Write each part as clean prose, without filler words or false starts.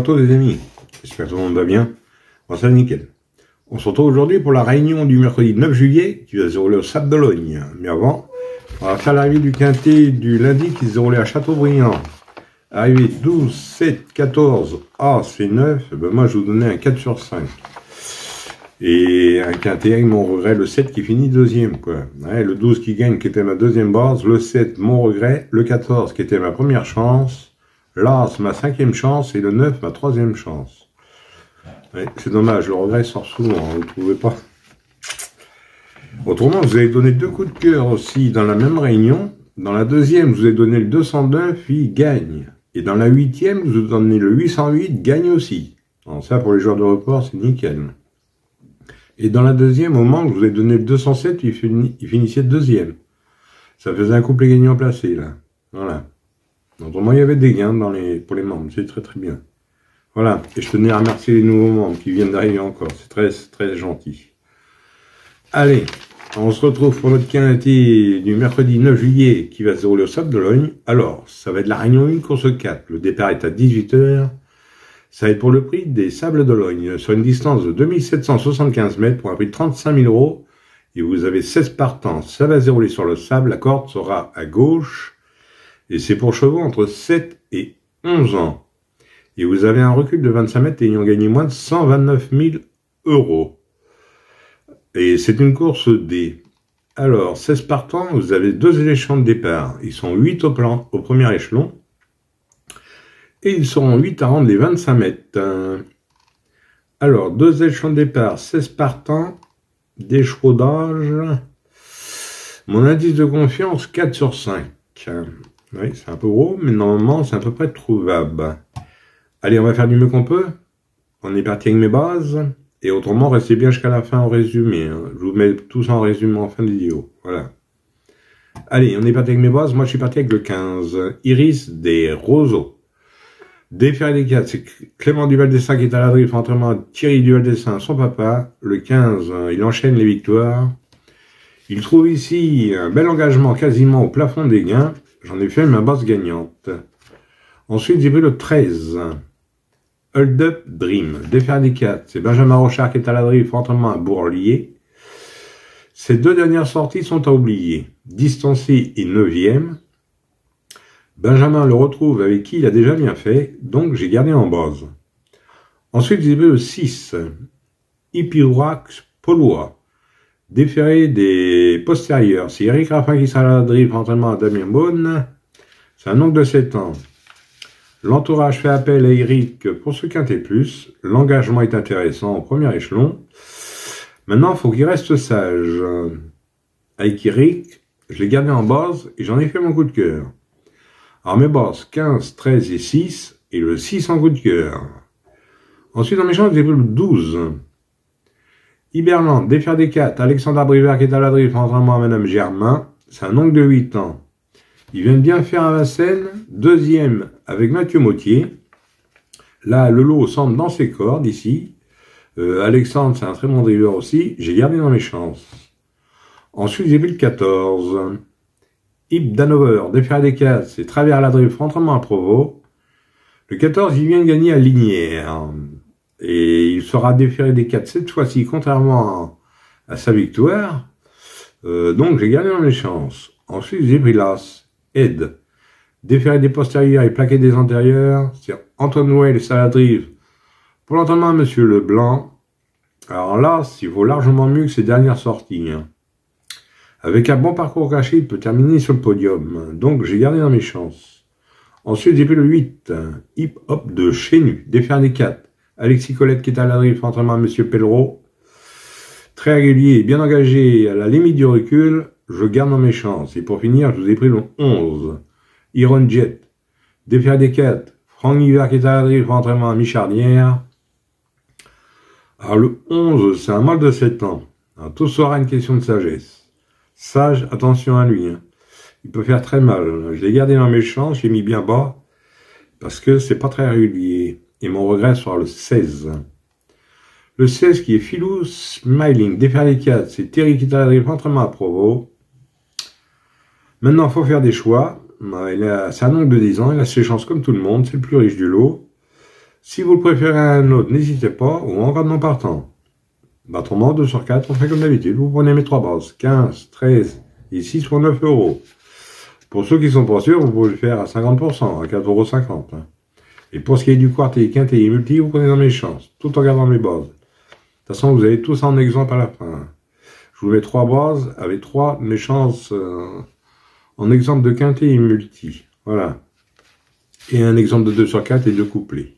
tous les amis, j'espère que tout le monde va bien. Bon, ça nickel. On se retrouve aujourd'hui pour la réunion du mercredi 9 juillet qui va se dérouler au Sable d'Ologne. Mais avant, on va faire l'arrivée du quintet du lundi qui se déroulait à Châteaubriand. Arrivée 12, 7, 14, As et 9, ben moi je vous donnais un 4 sur 5. Et un quintet avec mon regret, le 7 qui finit deuxième, quoi. Ouais, le 12 qui gagne, qui était ma deuxième base, le 7, mon regret, le 14 qui était ma première chance, l'As, ma cinquième chance, et le 9, ma troisième chance. Ouais, c'est dommage, le regret sort souvent, vous ne trouvez pas. Autrement, vous avez donné deux coups de cœur aussi dans la même réunion. Dans la deuxième, je vous ai donné le 209, il gagne. Et dans la huitième, je vous ai donné le 808, gagne aussi. Alors ça, pour les joueurs de report, c'est nickel. Et dans la deuxième, au Mans, je vous ai donné le 207, il finissait deuxième. Ça faisait un couplet gagnant placé, là. Voilà. Autrement, il y avait des gains pour les membres, c'est très très bien. Voilà, et je tenais à remercier les nouveaux membres qui viennent d'arriver encore, c'est très très gentil. Allez, on se retrouve pour notre quintet du mercredi 9 juillet qui va se dérouler au Sable d'Ologne. Alors, ça va être la réunion 1, course 4, le départ est à 18 h. Ça va être pour le prix des Sables d'Ologne, sur une distance de 2775 mètres pour un prix de 35 000 €. Et vous avez 16 partants, ça va se dérouler sur le sable, la corde sera à gauche. Et c'est pour chevaux entre 7 et 11 ans. Et vous avez un recul de 25 mètres ayant gagné moins de 129 000 €. Et c'est une course D. Alors, 16 partants, vous avez deux échelons de départ. Ils sont 8 au premier échelon. Et ils seront 8 à rendre les 25 mètres. Alors, deux échelons de départ, 16 partants, des chevaux d'âge. Mon indice de confiance, 4 sur 5. Oui, c'est un peu gros, mais normalement, c'est à peu près trouvable. Allez, on va faire du mieux qu'on peut. On est parti avec mes bases. Et autrement, restez bien jusqu'à la fin en résumé. Je vous mets tout ça en résumé en fin de vidéo. Voilà. Allez, on est parti avec mes bases. Moi, je suis parti avec le 15. Iris des Roseaux. Déféré des 4, c'est Clément Duval-Dessin qui est à la drift, entraînement Thierry Duval-Dessin, son papa. Le 15, il enchaîne les victoires. Il trouve ici un bel engagement quasiment au plafond des gains. J'en ai fait ma base gagnante. Ensuite, j'ai pris le 13. Hold Up Dream. Déféré des 4, c'est Benjamin Rochard qui est à la drift, entraînement à Bourlier. Ces deux dernières sorties sont à oublier. Distancé et 9e. Benjamin le retrouve avec qui il a déjà bien fait, donc j'ai gardé en base. Ensuite, j'ai pris le 6, Hippirax Polois, déféré des postérieurs. C'est Eric Raffin qui sera à la drift, entraînement à Damien Beaune. C'est un oncle de 7 ans. L'entourage fait appel à Eric pour ce quintet plus. L'engagement est intéressant au premier échelon. Maintenant, il faut qu'il reste sage. Avec Eric, je l'ai gardé en base et j'en ai fait mon coup de cœur. Alors mes bases, 15, 13 et 6, et le 6 en coup de cœur. Ensuite, dans mes chances, j'ai pris le 12. Hiberland, défaire des 4, Alexandre Brivard qui est à la drift, entraînement à Madame Germain. C'est un oncle de 8 ans. Il vient de bien faire à Vincennes, deuxième avec Mathieu Mautier. Là, le lot semble dans ses cordes ici. Alexandre, c'est un très bon driver aussi. J'ai gardé dans mes chances. Ensuite, j'ai pris le 14. Yves Danover, déféré des 4, c'est travers la drift, entraînement à Provo. Le 14, il vient de gagner à Lignières. Et il sera déféré des 4 cette fois-ci, contrairement à sa victoire. Donc, j'ai gardé dans mes chances. Ensuite, j'ai pris l'As, Ed. Déféré des postérieurs et plaqué des antérieurs. C'est Antoine Noël, à la drift. Pour l'entraînement à Monsieur Leblanc. Alors l'As, il vaut largement mieux que ses dernières sorties. Avec un bon parcours caché, il peut terminer sur le podium. Donc, j'ai gardé dans mes chances. Ensuite, j'ai pris le 8. Hip Hop de Chénu. Déféré des 4. Alexis Colette qui est à la drift, entraînement à Monsieur Pellereau. Très régulier et bien engagé à la limite du recul. Je garde dans mes chances. Et pour finir, je vous ai pris le 11. Iron Jet. Déféré des 4. Franck Hiver qui est à la drift, entraînement à Michardière. Alors, le 11, c'est un mâle de 7 ans. Alors, tout sera une question de sagesse. Sage, attention à lui. Il peut faire très mal. Je l'ai gardé dans mes chances, j'ai mis bien bas, parce que c'est pas très régulier. Et mon regret sera le 16. Le 16 qui est Philou Smiling, déféré des 4, c'est Terry qui est à la drift, entraînement à Provo. Maintenant, il faut faire des choix. C'est un oncle de 10 ans, il a ses chances comme tout le monde, c'est le plus riche du lot. Si vous le préférez à un autre, n'hésitez pas, ou en cas de non partant. Autrement, 2 sur 4, on fait comme d'habitude. Vous prenez mes 3 bases, 15, 13 et 6 pour 9 euros. Pour ceux qui sont pas sûrs, vous pouvez le faire à 50%, à 4,50 €. Hein. Et pour ce qui est du quartier, quintet et multi, vous prenez dans mes chances, tout en gardant mes bases. De toute façon, vous avez tous en exemple à la fin. Je vous mets 3 bases avec 3 mes chances en exemple de quintet et multi. Voilà. Et un exemple de 2 sur 4 et 2 couplets.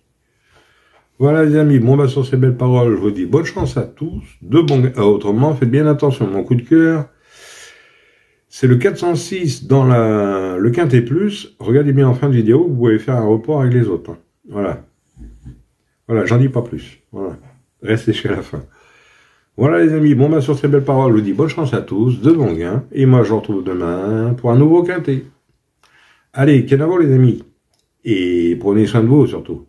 Voilà les amis, bon sur ces belles paroles, je vous dis bonne chance à tous, autrement, faites bien attention, mon coup de cœur, c'est le 406 dans le quintet plus, regardez bien en fin de vidéo, vous pouvez faire un report avec les autres, hein. Voilà, voilà, j'en dis pas plus, voilà, restez jusqu'à la fin. Voilà les amis, bon sur ces belles paroles, je vous dis bonne chance à tous, de bons gains, et moi je vous retrouve demain pour un nouveau quintet. Allez, canavo les amis, et prenez soin de vous surtout.